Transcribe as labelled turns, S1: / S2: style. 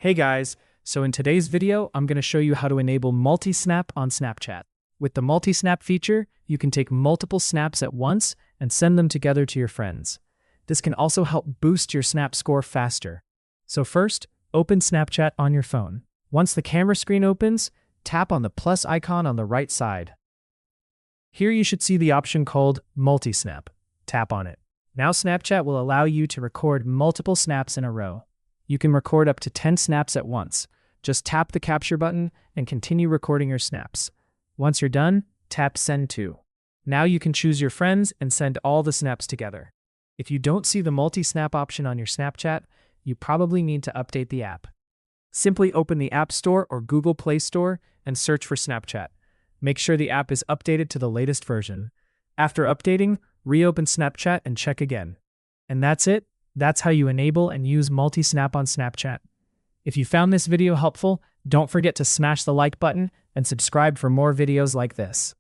S1: Hey guys, so in today's video, I'm going to show you how to enable multi-snap on Snapchat. With the multi-snap feature, you can take multiple snaps at once and send them together to your friends. This can also help boost your snap score faster. So first, open Snapchat on your phone. Once the camera screen opens, tap on the plus icon on the right side. Here you should see the option called Multi-Snap. Tap on it. Now Snapchat will allow you to record multiple snaps in a row. You can record up to 10 snaps at once. Just tap the capture button and continue recording your snaps. Once you're done, tap Send To. Now you can choose your friends and send all the snaps together. If you don't see the multi-snap option on your Snapchat, you probably need to update the app. Simply open the App Store or Google Play Store and search for Snapchat. Make sure the app is updated to the latest version. After updating, reopen Snapchat and check again. And that's it. That's how you enable and use multi-snap on Snapchat. If you found this video helpful, don't forget to smash the like button and subscribe for more videos like this.